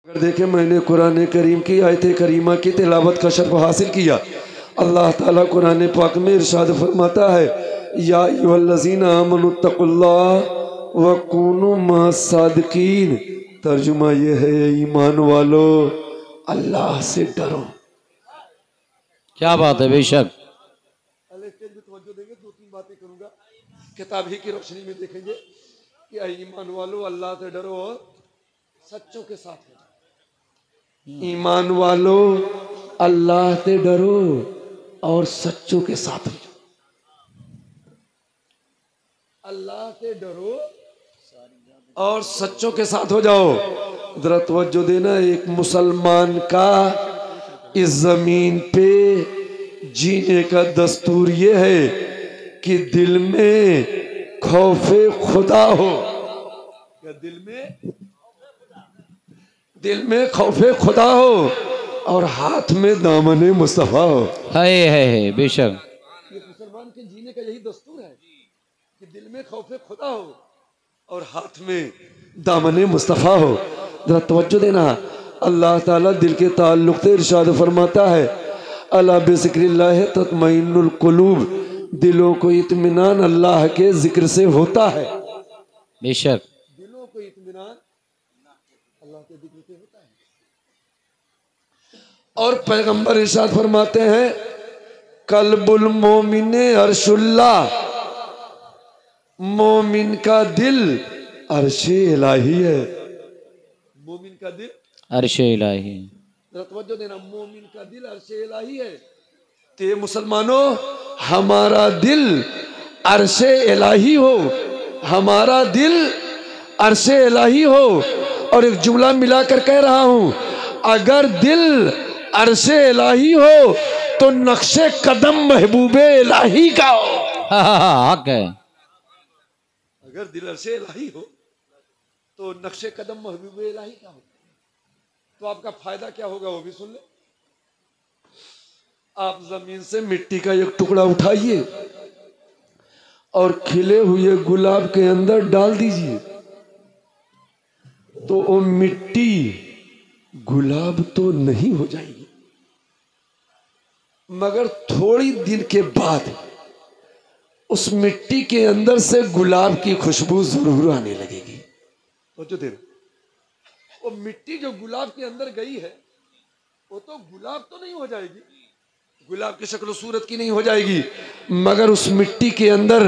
अगर देखे मैंने कुरान करीम की आयत करीमा की तिलावत का शर्फ हासिल किया। अल्लाह ताला कुरान पाक में इरशाद फरमाता है, या अय्युहल्लज़ीना आमनुत्तकुल्लाह व कूनू मअस-सादिकीन। तर्जुमा ये है, ईमान वालो अल्लाह से डरो। क्या बात है, बेशक। देंगे, दो तीन बातें करूंगा, किताब ही की रोशनी में देखेंगे कि ईमान वालो अल्लाह से डरो और सच्चों के साथ हो। ईमान वालो अल्लाह से डरो और सच्चों के साथ हो। अल्लाह से डरो और सच्चों के साथ हो जाओ। जरा तवज्जो देना, एक मुसलमान का इस जमीन पे जीने का दस्तूर ये है कि दिल में खौफे खुदा हो। क्या दिल में खौफे खुदा हो और हाथ में दामने मुस्तफा हो। है बेशक। ये मुसलमान के जीने का यही दस्तूर है कि दिल में खौफे खुदा हो और हाथ में दामने मुस्तफा हो। जरा तवज्जो देना, अल्लाह ताला दिल के ताल्लुक से इरशाद फरमाता है, अला बिज़िक्रिल्लाह तत्मइन्नुल कुलूब। दिलों को इत्मीनान अल्लाह के जिक्र से होता है। बेशक दिलों को इत्मीनान अल्लाह के जिक्र से होता है। और पैगंबर इरशाद फरमाते हैं, कल्बुल मोमिने अर्शुल्लाह। मोमिन का दिल अर्शे इलाही है। मोमिन का दिल अर्शे इलाही। तवज्जो देना, मोमिन का दिल अर्शे इलाही है। ते मुसलमानों, हमारा दिल अर्शे इलाही हो, हमारा दिल अर्शे इलाही हो। और एक जुमला मिलाकर कह रहा हूं, अगर दिल अर्शे इलाही हो तो नक्शे कदम महबूबे इलाही का हो। हक है। अगर दिल अर्शे इलाही हो तो नक्शे कदम महबूबे इलाही का हो। तो आपका फायदा क्या होगा वो भी सुन ले। आप जमीन से मिट्टी का एक टुकड़ा उठाइए और खिले हुए गुलाब के अंदर डाल दीजिए, तो वो मिट्टी गुलाब तो नहीं हो जाएगी, मगर थोड़ी दिन के बाद उस मिट्टी के अंदर से गुलाब की खुशबू जरूर आने लगेगी। तो जो देर वो मिट्टी जो गुलाब के अंदर गई है वो तो गुलाब तो नहीं हो जाएगी, गुलाब की शक्ल सूरत की नहीं हो जाएगी, मगर उस मिट्टी के अंदर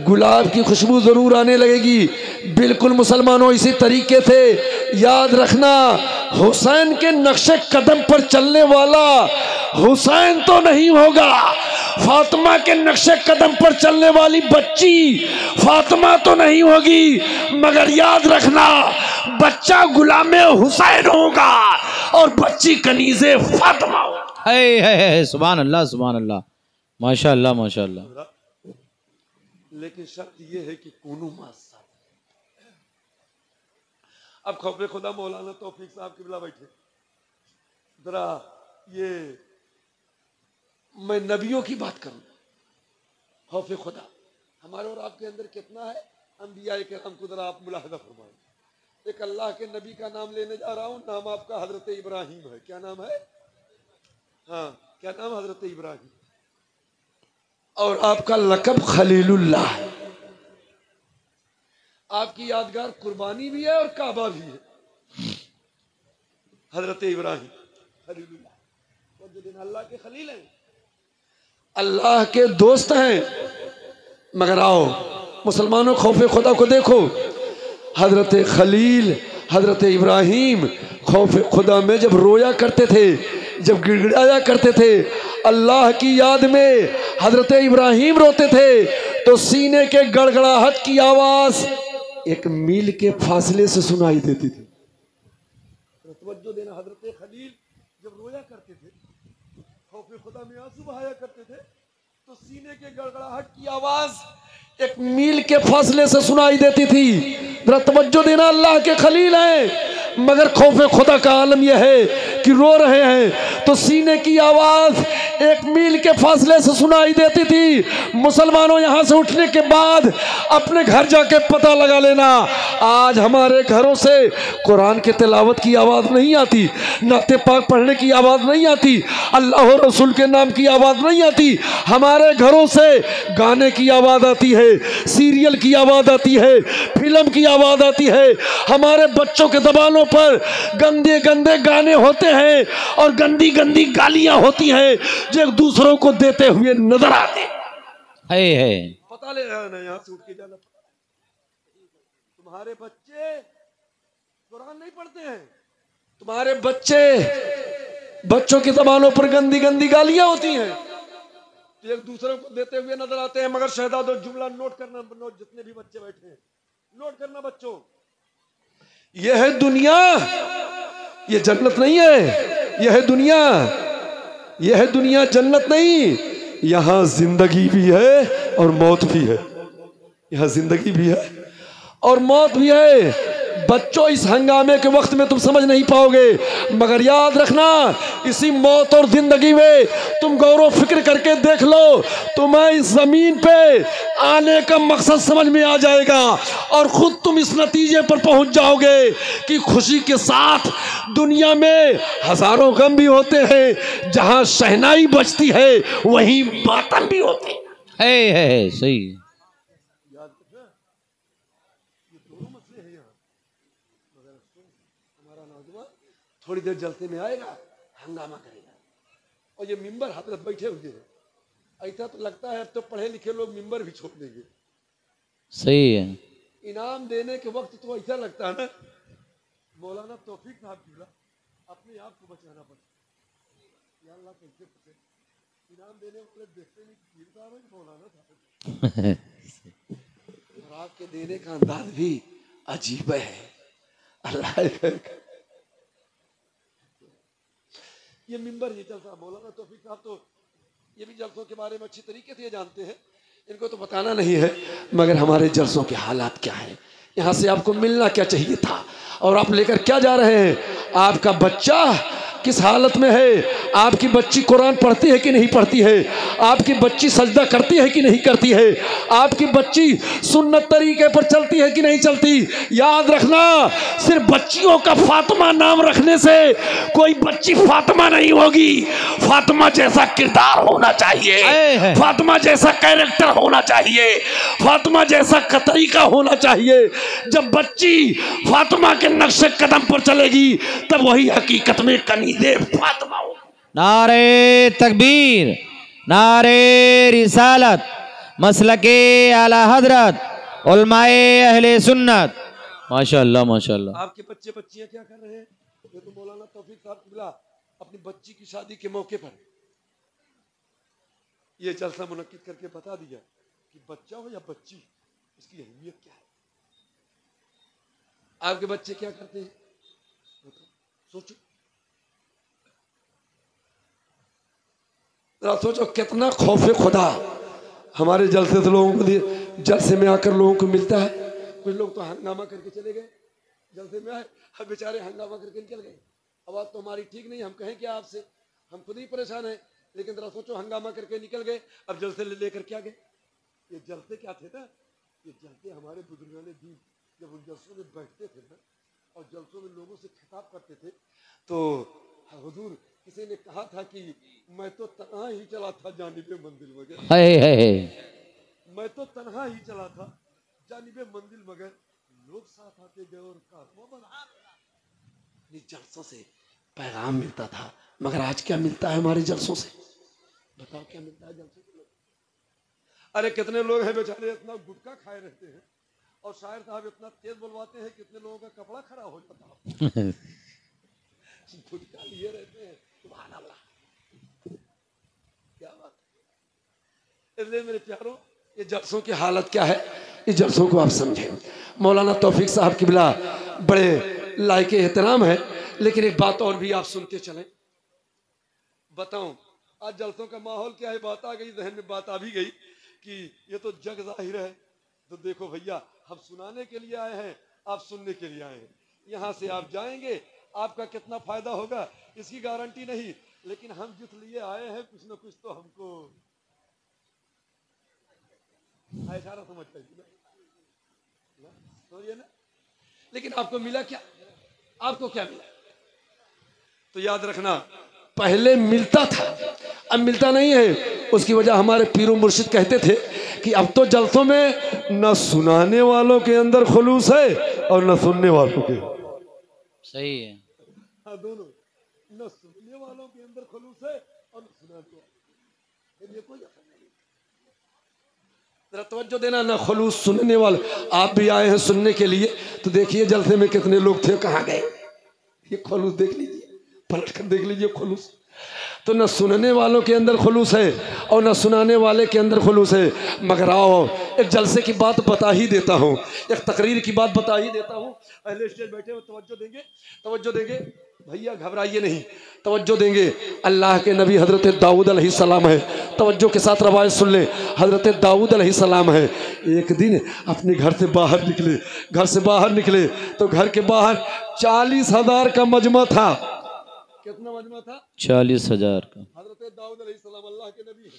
गुलाब की खुशबू जरूर आने लगेगी। बिल्कुल मुसलमानों, इसी तरीके से याद रखना, हुसैन के नक्शे कदम पर चलने वाला हुसैन तो नहीं होगा, फातिमा के नक्शे कदम पर चलने वाली बच्ची फातिमा तो नहीं होगी, मगर याद रखना बच्चा गुलामे हुसैन होगा और बच्ची कनीज़े फातिमा होगा। है सुभान अल्लाह, सुभान अल्लाह, माशाअल्लाह माशाअल्लाह। लेकिन शर्त यह है कि कूनू मास। अब खौफे खुदा मौलाना तौफीक साहब की बिला बैठे, जरा ये मैं नबियों की बात करूं। खौफे खुदा हमारे और आपके अंदर कितना है, अंबिया किराम को जरा आप मुलाहजा फरमाएं। एक अल्लाह के नबी का नाम लेने जा रहा हूं, नाम आपका हजरत इब्राहिम है। क्या नाम है? हाँ, क्या नाम? हजरत इब्राहिम। और आपका लकब खलीलुल्लाह है। आपकी यादगार कुर्बानी भी है और काबा भी है। हजरत इब्राहिम खलीलुल्लाह, और जो दिन अल्लाह के खलील हैं, अल्लाह के दोस्त हैं। मगर आओ मुसलमानों, खौफे खुदा को देखो। हजरत खलील हजरत इब्राहिम खौफे खुदा में जब रोया करते थे, जब गिड़गिड़ाया करते थे, अल्लाह की याद में हजरत इब्राहिम रोते थे, तो सीने के गड़गड़ाहट की आवाज एक मील के फासले से सुनाई देती थी। तवज्जो देना, हजरत खलील जब रोया करते थे, खौफे खुदा में आंसू बहाया करते थे, तो सीने के गड़गड़ाहट की आवाज एक मील के फासले से सुनाई देती थी। जरा तवज्जो देना, अल्लाह के खलील हैं, मगर खौफे खुदा का आलम यह है कि रो रहे हैं तो सीने की आवाज 1 मील के फासले से सुनाई देती थी। मुसलमानों, यहां से उठने के बाद अपने घर जाके पता लगा लेना, आज हमारे घरों से कुरान के तिलावत की आवाज नहीं आती, नाते पाक पढ़ने की आवाज नहीं आती, अल्लाह और रसूल के नाम की आवाज नहीं आती। हमारे घरों से गाने की आवाज आती है, सीरियल की आवाज आती है, फिल्म की आवाज आती है। हमारे बच्चों के जबानों पर गंदे गंदे गाने होते हैं और गंदी गंदी गालियां होती हैं जो एक दूसरों को देते हुए नजर आते है। पता ले रहा है ना, यहाँ से उठ के जाना। तुम्हारे बच्चे कुरान नहीं पढ़ते हैं, तुम्हारे बच्चों की जबानों पर गंदी गंदी गालियां होती हैं तो एक दूसरे को देते हुए नजर आते हैं। मगर शहजादो, जुमला नोट करना, जितने भी बच्चे बैठे हैं नोट करना बच्चों, यह है दुनिया, यह जन्नत नहीं है। यह है दुनिया, यह है दुनिया, जन्नत नहीं। यहां जिंदगी भी है और मौत भी है, यहां जिंदगी भी है और मौत भी है। बच्चों, इस हंगामे के वक्त में तुम समझ नहीं पाओगे, मगर याद रखना, इसी मौत और जिंदगी में तुम गौरव फिक्र करके देख लो, तुम्हें इस जमीन पे आने का मकसद समझ में आ जाएगा और खुद तुम इस नतीजे पर पहुंच जाओगे कि खुशी के साथ दुनिया में हजारों गम भी होते हैं, जहां शहनाई बजती है वहीं मातम भी होते है। सही। थोड़ी देर जलसे में आएगा, हंगामा करेगा और ये मिंबर हजरत बैठे हुए हैं। ऐसा तो लगता है अब तो पढ़े लिखे लोग मिंबर भी छोड़ देंगे। सही है। इनाम देने के वक्त तो ऐसा लगता है ना, मौलाना तौफीक साहब बोला अपने आप को बचाना पड़ता, या अल्लाह कैसे बचे। इनाम देने वाले देखते नहीं पीर साहब है मौलाना साहब, और आपके देने का अंदाज भी अजीब है। अल्लाह ये मिंबर, ये जलसा, मौलाना तौफीक साहब तो ये भी जलसों के बारे में अच्छी तरीके से जानते हैं, इनको तो बताना नहीं है। मगर हमारे जलसों के हालात क्या है, यहाँ से आपको मिलना क्या चाहिए था और आप लेकर क्या जा रहे हैं। आपका बच्चा किस हालत में है, आपकी बच्ची कुरान पढ़ती है कि नहीं पढ़ती है, आपकी बच्ची सजदा करती है कि नहीं करती है, आपकी बच्ची सुन्नत तरीके पर चलती है कि नहीं चलती। याद रखना, सिर्फ बच्चियों का फातिमा नाम रखने से कोई बच्ची फातिमा नहीं होगी। फातिमा जैसा किरदार होना चाहिए, फातिमा जैसा कैरेक्टर होना चाहिए, फातिमा जैसा तरीका होना चाहिए। जब बच्ची फातिमा के नक्शे कदम पर चलेगी तब वही हकीकत में कनीज़े फातिमा होगी। नारे तकबीर, नारे रिसालत, मसलके आला हजरत, उलमाए अहले सुन्नत। माशाअल्लाह माशाअल्लाह। आपके बच्चे बच्चियां क्या कर रहे हैं? ये तो मौलाना तौफीक साहब किबला अपनी बच्ची की शादी के मौके पर ये जलसा मुनक्किद करके बता दिया कि बच्चा हो या बच्ची, इसकी अहमियत क्या है। आपके बच्चे क्या करते हैं सोचो, सोचो कितना खौफे खुदा हमारे जलसे से लोगों को, जलसे में आकर लोगों को मिलता है। कुछ लोग तो हंगामा करके चले गए, जलसे में आए, अब बेचारे हंगामा करके निकल गए। आवाज तो हमारी ठीक नहीं, हम कहें क्या आपसे, हम खुद ही परेशान हैं। लेकिन जरा सोचो, हंगामा करके निकल गए, अब जलसे लेकर क्या गए। ये जलसे क्या थे ना, ये जलसे हमारे बुजुर्गान दीन जब उन जलसों में बैठते थे ना और जलसों में लोगों से खिताब करते थे तो हुजूर किसी ने कहा था कि मैं तो तन्हा ही चला था जानिबे मंजिल मगर, मैं तो तन्हा ही चला था जानिबे मंजिल मगर लोग साथ आते गए और जलसों से पैगाम मिलता था। मगर आज क्या मिलता है हमारे जलसों से, बताओ क्या मिलता है जलसों से। अरे कितने लोग हैं बेचारे इतना गुटखा खाए रहते हैं और शायर साहब इतना तेज बोलवाते हैं, कितने लोगों का कपड़ा खड़ा हो जाता है। गुटखा लिए रहते हैं, सुभान अल्लाह, क्या बात है। इसलिए मेरे प्यारों, ये जलसों की हालत क्या है, इस जलसों को आप समझें। मौलाना तौफीक साहब किबला बड़े लायके एहतराम है, लेकिन एक बात और भी आप सुनते चलें। बताऊं आज जलसों का माहौल क्या है, बात आ गई जहन में, बात आ भी गई कि ये तो जग जाहिर है। तो देखो भैया, हम सुनाने के लिए आए हैं, आप सुनने के लिए आए हैं। यहाँ से आप जाएंगे, आपका कितना फायदा होगा इसकी गारंटी नहीं, लेकिन हम जिस लिए आए हैं कुछ ना कुछ तो हमको इशारा समझ पाएगी ना, लेकिन आपको मिला क्या? आपको क्या मिला? तो याद रखना, पहले मिलता था, अब मिलता नहीं है। उसकी वजह हमारे पीरो मुर्शिद कहते थे कि अब तो जलसों में न सुनाने वालों के अंदर खुलूस है और न सुनने वालों के। सही है। हाँ, दोनों, न सुनने वालों के अंदर खुलूस है और न सुनाने वालों। ये कोई असर नहीं। जरा तवज्जो देना, न खुलूस सुनने वाले। आप भी आए हैं सुनने के लिए, तो देखिए जलसे में कितने लोग थे, कहाँ गए? ये खुलूस देख लीजिए, पलट कर देख लीजिए खुलूस। तो न सुनने वालों के अंदर खुलूस है और न सुनाने वाले के अंदर खुलूस है। मगर आओ एक जलसे की बात बता ही देता हूँ, एक तकरीर की बात बता ही देता हूँ। अहले स्टेज बैठे हो, तवज्जो देंगे, तवज्जो देंगे भैया, घबराइए नहीं, तवज्जो देंगे। अल्लाह के नबी हजरत दाऊद अलैहिस्सलाम है, तवज्जो के साथ रवायत सुन ले। हजरत दाऊद अलैहिस्सलाम है, एक दिन अपने घर से बाहर निकले, घर से बाहर निकले तो घर के बाहर 40,000 का मजमा था। कितना मजमा था? 40,000 का। हजरत दाऊद अलैहिस्सलाम अल्लाह के नबी है,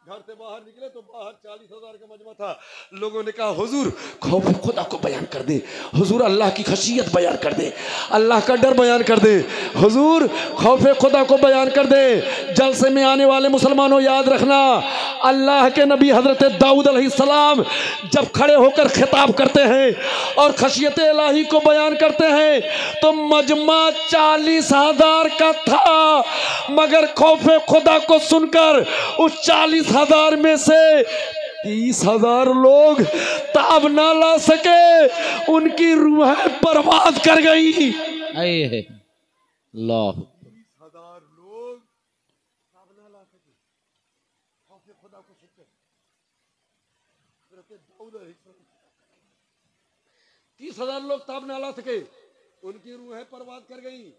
घर से बाहर निकले तो बाहर 40,000 का मजमा था। लोगों ने कहा हुजूर खौफ खुदा को बयान कर दे, हुजूर अल्लाह की खशियत बयान कर दे, अल्लाह का डर बयान कर दे, हुजूर खौफ खुदा को बयान कर दे। जलसे में आने वाले मुसलमानों याद रखना, अल्लाह के नबी हजरत दाऊद अलैहिस्सलाम जब खड़े होकर खिताब करते हैं और खशियत इलाही को बयान करते हैं तो मजमा 40,000 का था, मगर खौफ खुदा को सुनकर उस 40,000 में से 30,000 लोग ताब ना ला सके, उनकी रूहें बर्बाद कर गई। अल्लाह, 30,000 लोग ताब ना ला सके खौफ खुदा को सुनकर। 30,000 लोग ताब ना ला सके, उनकी रूहें बर्बाद कर गई,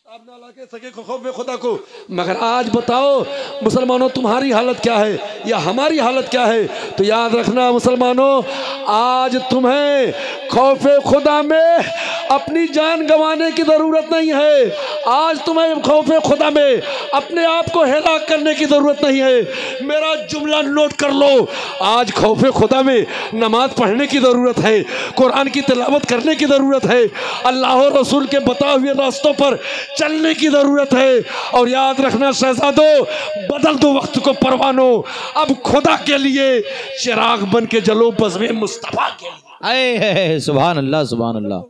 ताब ना ला के सके खौफ खुदा को। मगर आज बताओ मुसलमानों तुम्हारी हालत क्या है या हमारी हालत क्या है? तो याद रखना मुसलमानों, आज तुम्हें खौफ खुदा में अपनी जान गंवाने की जरूरत नहीं है। आज तुम्हें खौफ खुदा में अपने आप को हिलाक करने की जरूरत नहीं है। मेरा जुमला नोट कर लो, आज खौफ खुदा में नमाज पढ़ने की जरूरत है, कुरान की तिलावत करने की जरूरत है, अल्लाह और रसूल के बताए हुए रास्तों पर चलने की जरूरत है। और याद रखना शहजादों, बदल दो वक्त को परवानो, अब खुदा के लिए चिराग बन के जलो, बज़्मे मुस्तफा के लिए। अरे सुभान अल्लाह, सुभान अल्लाह,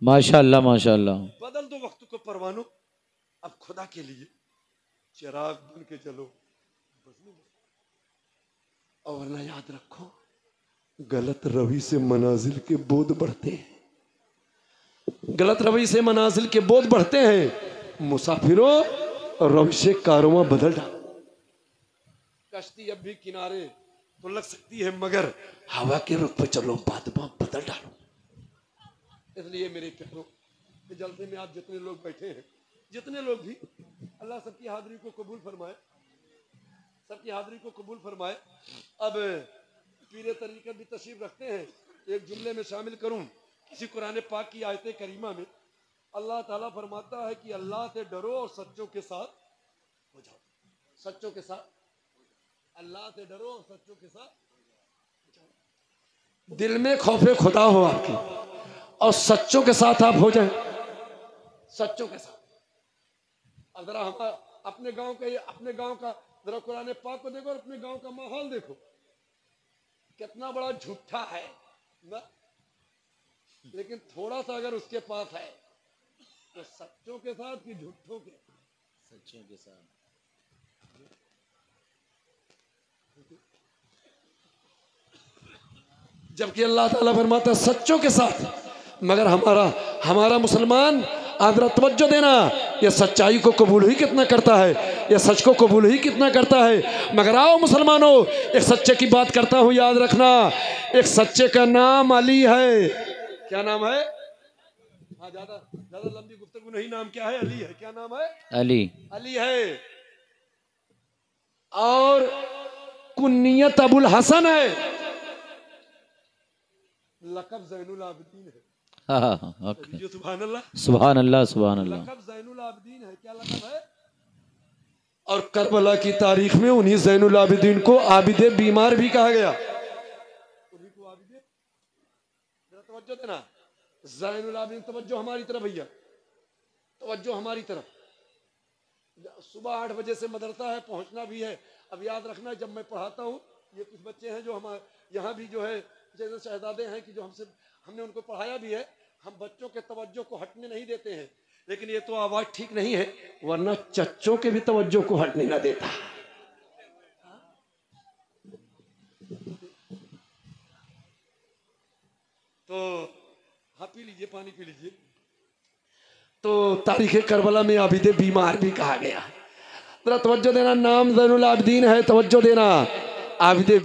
माशाअल्लाह माशाअल्लाह। बदल दो वक्त को परवानो, अब खुदा के लिए चिराग बन के चलो। और वरना याद रखो, गलत रवि से मनाजिल के बोध बढ़ते हैं, गलत रवि से मनाजिल के बोध बढ़ते हैं। मुसाफिरों, रवि से कारवां बदल डालो। कश्ती अब भी किनारे तो लग सकती है, मगर हवा के रुख पे चलो, बादमा बदल डालो। इसलिए मेरे प्यारों, जलसे में आप जितने लोग बैठे हैं, जितने लोग भी, अल्लाह सबकी हाजिरी को कबूल फरमाए, सबकी हाजिरी को कबूल फरमाए। अब पीरे तरीक़त भी तशरीफ रखते हैं, एक जुमले में शामिल करूं। किसी कुरान पाक की आयत करीमा में अल्लाह ताला फरमाता है कि अल्लाह से डरो और सच्चों के साथ हो जाओ। सच्चों के साथ, अल्लाह से डरो और सच्चों के साथ हो जाओ। दिल में खौफे खुदा हो आपके और सच्चों के साथ आप हो जाए, सच्चों के साथ। अब जरा हम अपने गांव का जरा कुरान पाक को देखो और अपने गांव का माहौल देखो, कितना बड़ा झूठा है ना, लेकिन थोड़ा सा अगर उसके पास है तो सच्चों के साथ कि झूठों के? सच्चों के साथ। जबकि अल्लाह ताला फरमाता है सच्चों के साथ। मगर हमारा मुसलमान, आदरा तवज्जो देना, ये सच्चाई को कबूल ही कितना करता है, ये सच को कबूल ही कितना करता है। मगर आओ मुसलमानों, एक सच्चे की बात करता हूँ, याद रखना, एक सच्चे का नाम अली है। क्या नाम है? हाँ, ज्यादा लंबी गुफ्तगू नहीं, नाम क्या है? अली है। क्या नाम है? अली। अली है। और कुन्नियत अबुल हसन है, लक़ब ज़ैनुल आबिदीन है। हाँ हाँ हाँ, ओके। जो सुभान अल्लाह। सुभान अल्लाह सुभान अल्लाह। लक़ब ज़ैनुल आबिदीन है, क्या लक़ब है? और करबला की तारीख में उन्हीं ज़ैनुल आबिदीन को आबिदे बीमार भी कहा गया। उन्हीं को आबिदे, जरा तवज्जो देना, ज़ैनुल आबिदीन, तवज्जो हमारी तरफ भैया, तवज्जो हमारी तरफ। सुबह 8 बजे से मदरसा है, पहुंचना भी है। अब याद रखना, जब मैं पढ़ाता हूँ, ये कुछ बच्चे हैं जो हमारे यहाँ भी जो है जैसे शहजादे हैं कि जो हमने उनको पढ़ाया भी है। हम बच्चों के तवज्जो को हटने नहीं देते हैं, लेकिन ये तो आवाज ठीक नहीं है, वरना चच्चों के भी तवज्जो को हटने ना देता। तो हाँ, पी लीजिए, पानी पी लीजिए। तो तारीख करबला में आबिदे बीमार भी कहा गया। जरा तवज्जो देना, नाम ज़ैनुल आबिदीन है, तवज्जो देना। आबिदे